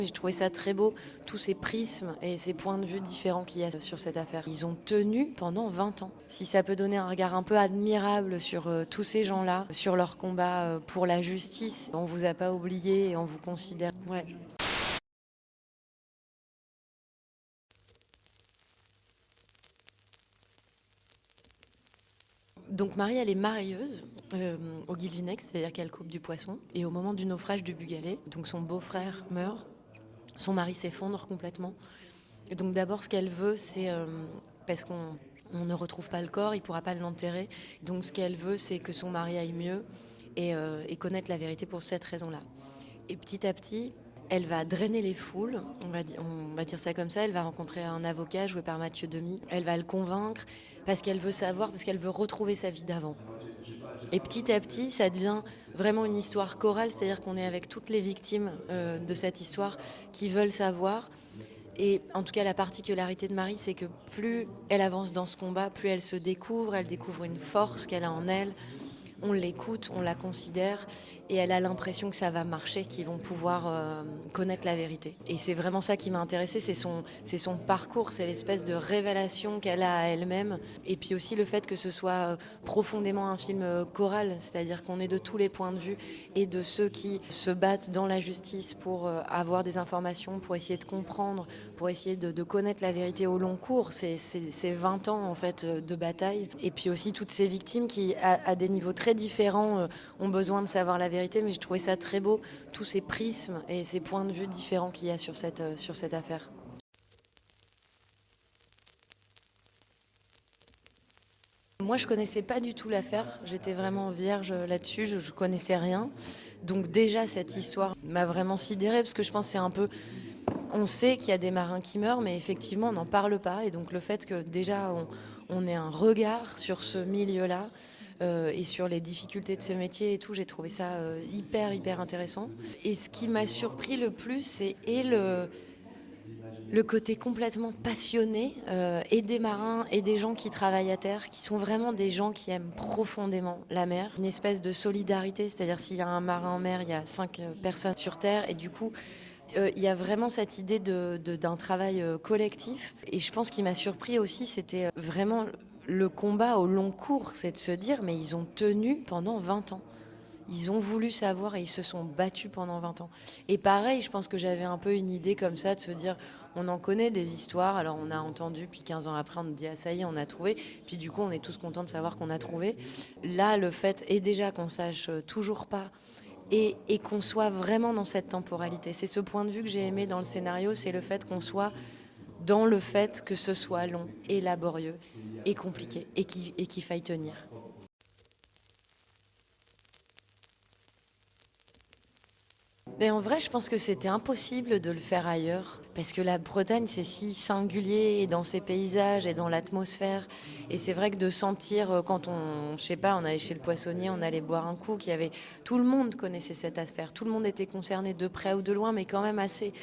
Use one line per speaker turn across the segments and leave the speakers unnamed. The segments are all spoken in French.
J'ai trouvé ça très beau, tous ces prismes et ces points de vue différents qu'il y a sur cette affaire. Ils ont tenu pendant 20 ans. Si ça peut donner un regard un peu admirable sur tous ces gens-là, sur leur combat pour la justice, on vous a pas oublié et on vous considère. Ouais. Donc Marie, elle est marieuse au Guilvinec, c'est-à-dire qu'elle coupe du poisson. Et au moment du naufrage du Bugalet, donc son beau-frère meurt, son mari s'effondre complètement. Et donc d'abord, ce qu'elle veut, c'est parce qu'on ne retrouve pas le corps, il ne pourra pas l'enterrer. Donc ce qu'elle veut, c'est que son mari aille mieux et connaître la vérité pour cette raison-là. Et petit à petit, elle va drainer les foules, on va dire ça comme ça. Elle va rencontrer un avocat joué par Mathieu Demy. Elle va le convaincre parce qu'elle veut savoir, parce qu'elle veut retrouver sa vie d'avant. Et petit à petit, ça devient vraiment une histoire chorale, c'est-à-dire qu'on est avec toutes les victimes de cette histoire qui veulent savoir. Et en tout cas, la particularité de Marie, c'est que plus elle avance dans ce combat, plus elle découvre une force qu'elle a en elle. On l'écoute, on la considère et elle a l'impression que ça va marcher, qu'ils vont pouvoir connaître la vérité. Et c'est vraiment ça qui m'a intéressée, c'est son parcours, c'est l'espèce de révélation qu'elle a à elle-même. Et puis aussi le fait que ce soit profondément un film choral, c'est-à-dire qu'on est de tous les points de vue et de ceux qui se battent dans la justice pour avoir des informations, pour essayer de comprendre, pour essayer de connaître la vérité au long cours. C'est 20 ans en fait de bataille. Et puis aussi toutes ces victimes qui, à des niveaux très différents, ont besoin de savoir la vérité. Mais j'ai trouvé ça très beau, tous ces prismes et ces points de vue différents qu'il y a sur cette affaire. Moi, je connaissais pas du tout l'affaire. J'étais vraiment vierge là-dessus. Je connaissais rien. Donc déjà, cette histoire m'a vraiment sidérée parce que je pense que c'est un peu. On sait qu'il y a des marins qui meurent, mais effectivement, on n'en parle pas. Et donc le fait que déjà, on ait un regard sur ce milieu-là et sur les difficultés de ce métier et tout, j'ai trouvé ça hyper intéressant. Et ce qui m'a surpris le plus, c'est le côté complètement passionné et des marins et des gens qui travaillent à terre, qui sont vraiment des gens qui aiment profondément la mer. Une espèce de solidarité, c'est-à-dire s'il y a un marin en mer, il y a 5 personnes sur terre. Et du coup, il y a vraiment cette idée d'un travail collectif. Et je pense qu'il m'a surpris aussi, c'était vraiment le combat au long cours, c'est de se dire, mais ils ont tenu pendant 20 ans. Ils ont voulu savoir et ils se sont battus pendant 20 ans. Et pareil, je pense que j'avais un peu une idée comme ça de se dire, on en connaît des histoires, alors on a entendu, puis 15 ans après, on nous dit, ah ça y est, on a trouvé. Puis du coup, on est tous contents de savoir qu'on a trouvé. Là, le fait est déjà qu'on sache toujours pas et qu'on soit vraiment dans cette temporalité. C'est ce point de vue que j'ai aimé dans le scénario, c'est le fait qu'on soit dans le fait que ce soit long et laborieux et compliqué et qu'il faille tenir. Mais en vrai, je pense que c'était impossible de le faire ailleurs, parce que la Bretagne, c'est si singulier dans ses paysages et dans l'atmosphère. Et c'est vrai que de sentir, quand on, je sais pas, on allait chez le poissonnier, on allait boire un coup, qu'il y avait, tout le monde connaissait cette affaire, tout le monde était concerné de près ou de loin, mais quand même assez,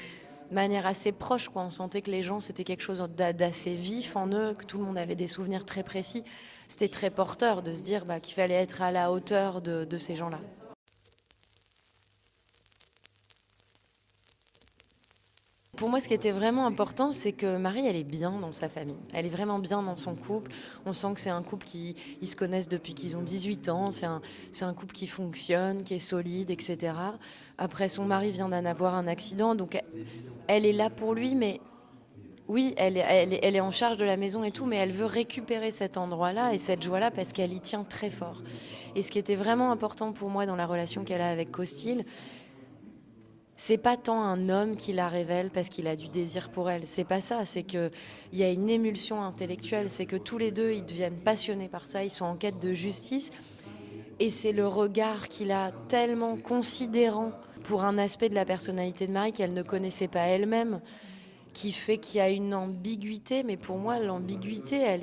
de manière assez proche, quoi. On sentait que les gens, c'était quelque chose d'assez vif en eux, que tout le monde avait des souvenirs très précis. C'était très porteur de se dire qu'il fallait être à la hauteur de ces gens-là. Pour moi, ce qui était vraiment important, c'est que Marie, elle est bien dans sa famille. Elle est vraiment bien dans son couple. On sent que c'est un couple qui ils se connaissent depuis qu'ils ont 18 ans. C'est un couple qui fonctionne, qui est solide, etc. Après, son mari vient d'en avoir un accident, donc elle est là pour lui, mais oui, elle est en charge de la maison et tout, mais elle veut récupérer cet endroit-là et cette joie-là parce qu'elle y tient très fort. Et ce qui était vraiment important pour moi dans la relation qu'elle a avec Costil, c'est pas tant un homme qui la révèle parce qu'il a du désir pour elle. C'est pas ça. C'est que il y a une émulsion intellectuelle. C'est que tous les deux, ils deviennent passionnés par ça. Ils sont en quête de justice. Et c'est le regard qu'il a tellement considérant pour un aspect de la personnalité de Marie qu'elle ne connaissait pas elle-même, qui fait qu'il y a une ambiguïté. Mais pour moi, l'ambiguïté, elle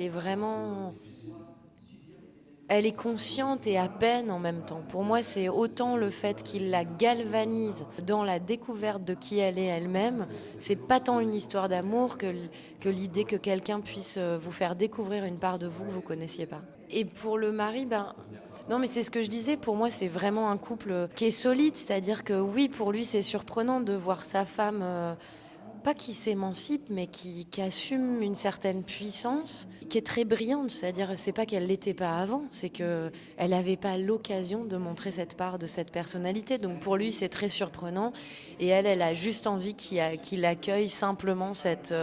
est consciente et à peine en même temps. Pour moi, c'est autant le fait qu'il la galvanise dans la découverte de qui elle est elle-même. C'est pas tant une histoire d'amour que l'idée que quelqu'un puisse vous faire découvrir une part de vous que vous connaissiez pas. Et pour le mari, Non, mais c'est ce que je disais, pour moi, c'est vraiment un couple qui est solide, c'est-à-dire que oui, pour lui, c'est surprenant de voir sa femme, pas qui s'émancipe, mais qui assume une certaine puissance, qui est très brillante. C'est-à-dire, c'est pas qu'elle l'était pas avant, c'est que elle n'avait pas l'occasion de montrer cette part de cette personnalité. Donc pour lui, c'est très surprenant. Et elle a juste envie qu'il accueille simplement cette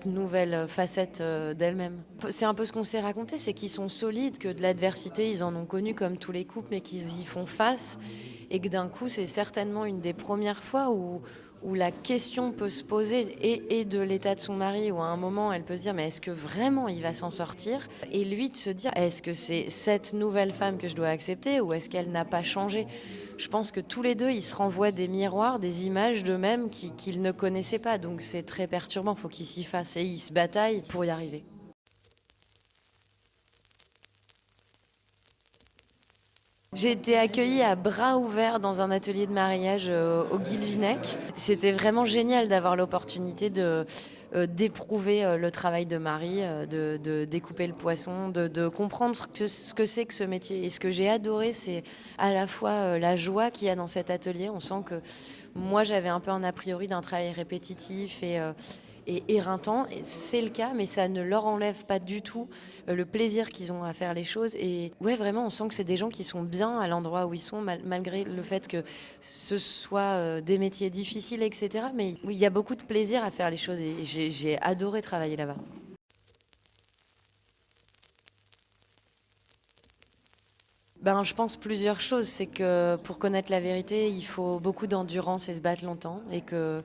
nouvelle facette d'elle-même. C'est un peu ce qu'on s'est raconté, c'est qu'ils sont solides, que de l'adversité, ils en ont connu comme tous les couples, mais qu'ils y font face. Et que d'un coup, c'est certainement une des premières fois où la question peut se poser et de l'état de son mari, où à un moment elle peut se dire mais est-ce que vraiment il va s'en sortir, et lui de se dire est-ce que c'est cette nouvelle femme que je dois accepter ou est-ce qu'elle n'a pas changé. Je pense que tous les deux ils se renvoient des miroirs, des images d'eux-mêmes qu'ils ne connaissaient pas, donc c'est très perturbant, faut qu'ils s'y fassent et ils se bataillent pour y arriver. J'ai été accueillie à bras ouverts dans un atelier de mariage au Guilvinec. C'était vraiment génial d'avoir l'opportunité d'éprouver le travail de Marie, de découper le poisson, de comprendre ce que c'est que ce métier. Et ce que j'ai adoré, c'est à la fois la joie qu'il y a dans cet atelier. On sent que moi, j'avais un peu un a priori d'un travail répétitif et éreintant. Et c'est le cas, mais ça ne leur enlève pas du tout le plaisir qu'ils ont à faire les choses. Et ouais, vraiment, on sent que c'est des gens qui sont bien à l'endroit où ils sont, malgré le fait que ce soit des métiers difficiles, etc. Mais oui, il y a beaucoup de plaisir à faire les choses et j'ai adoré travailler là-bas. Ben, je pense plusieurs choses. C'est que pour connaître la vérité, il faut beaucoup d'endurance et se battre longtemps. Et que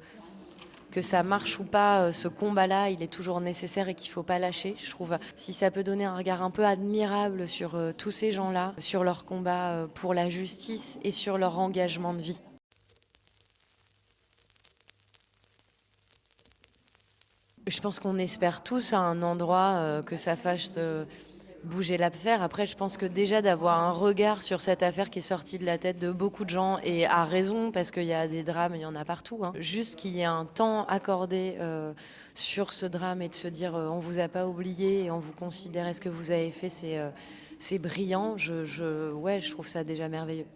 ça marche ou pas, ce combat-là, il est toujours nécessaire et qu'il faut pas lâcher. Je trouve, si ça peut donner un regard un peu admirable sur tous ces gens-là, sur leur combat pour la justice et sur leur engagement de vie. Je pense qu'on espère tous à un endroit que ça fasse bouger l'affaire. Après, je pense que déjà d'avoir un regard sur cette affaire qui est sortie de la tête de beaucoup de gens, et à raison, parce qu'il y a des drames, il y en a partout, hein. Juste qu'il y ait un temps accordé sur ce drame et de se dire on vous a pas oublié et on vous considère, ce que vous avez fait, c'est brillant. Ouais, je trouve ça déjà merveilleux.